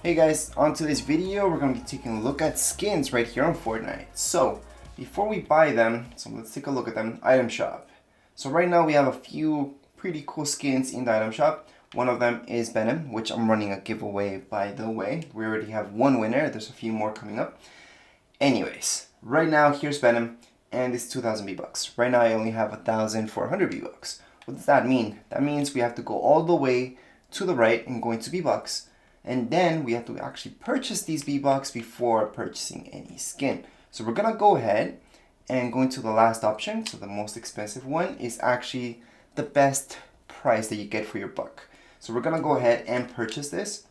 Hey guys, on today's video we're going to be taking a look at skins right here on Fortnite. So before we buy them, let's take a look at them. Item shop. So right now we have a few pretty cool skins in the item shop. One of them is Venom, which I'm running a giveaway by the way. We already have one winner, there's a few more coming up. Anyways, right now here's Venom and it's 2,000 V-Bucks. Right now I only have 1,400 V-Bucks. What does that mean? That means we have to go all the way to the right and go into V-Bucks. And then we have to actually purchase these V-Bucks before purchasing any skin. So we're gonna go ahead and go into the last option. So the most expensive one is actually the best price that you get for your buck. So we're gonna go ahead and purchase this.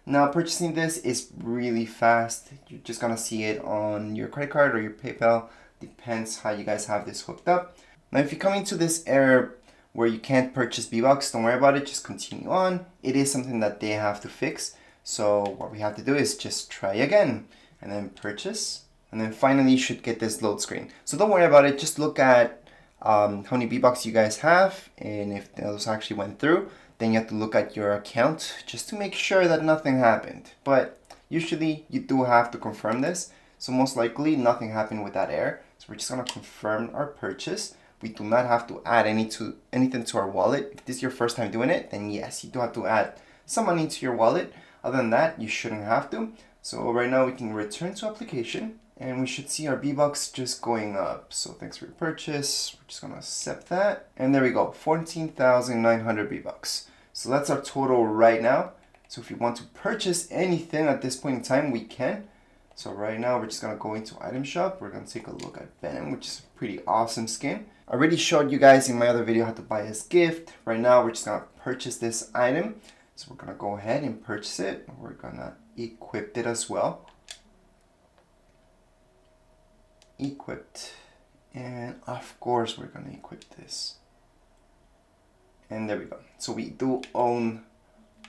Now purchasing this is really fast. You're just gonna see it on your credit card or your PayPal. Depends how you guys have this hooked up. Now if you come into this error where you can't purchase V-Bucks, don't worry about it, just continue on. It is something that they have to fix. So what we have to do is just try again and then purchase, and then finally you should get this load screen. So don't worry about it, just look at how many V-Bucks you guys have, and if those actually went through, then you have to look at your account just to make sure that nothing happened. But usually you do have to confirm this, so most likely nothing happened with that error. So we're just gonna confirm our purchase. We do not have to add anything to our wallet. If this is your first time doing it, then yes, you do have to add some money to your wallet. Other than that, you shouldn't have to. So right now we can return to application and we should see our V-Bucks just going up. So thanks for your purchase. We're just gonna accept that. And there we go, 14,900 V-Bucks. So that's our total right now. So if you want to purchase anything at this point in time, we can. So right now we're just gonna go into item shop. We're gonna take a look at Venom, which is a pretty awesome skin. I already showed you guys in my other video how to buy his gift. Right now we're just gonna purchase this item. So we're gonna go ahead and purchase it. We're gonna equip it as well. Equipped. And of course we're gonna equip this. And there we go. So we do own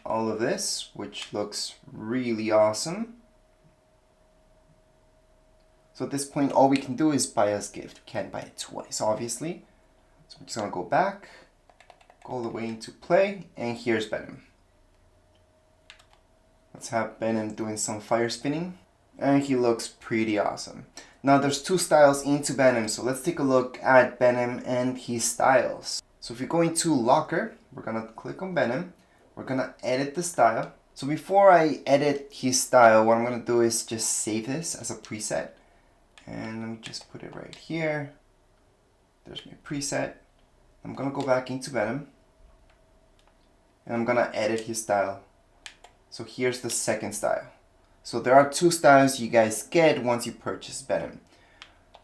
all of this, which looks really awesome. So at this point, all we can do is buy as gift. We can't buy it twice, obviously. So we're just gonna go back, go all the way into play, and here's Venom. Let's have Venom doing some fire spinning. And he looks pretty awesome. Now there's two styles into Venom, so let's take a look at Venom and his styles. So if we go into locker, we're gonna click on Venom. We're gonna edit the style. So before I edit his style, what I'm gonna do is just save this as a preset. And let me just put it right here. There's my preset. I'm gonna go back into Venom. And I'm gonna edit his style. So here's the second style. So there are two styles you guys get once you purchase Venom.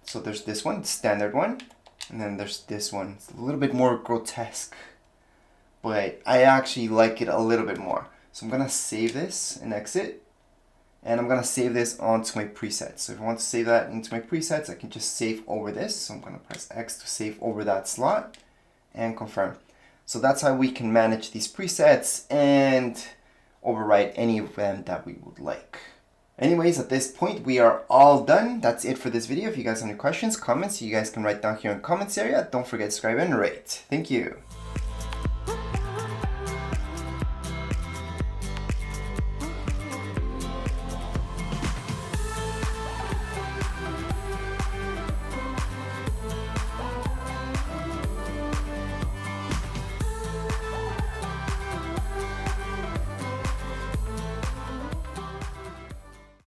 So there's this one, standard one, and then there's this one. It's a little bit more grotesque, but I actually like it a little bit more. So I'm gonna save this and exit, and I'm gonna save this onto my presets. So if I want to save that into my presets, I can just save over this. So I'm gonna press X to save over that slot and confirm. So that's how we can manage these presets and override any of them that we would like. Anyways, at this point we are all done. That's it for this video. If you guys have any questions, comments, you guys can write down here in the comments area. Don't forget to subscribe and rate. Thank you.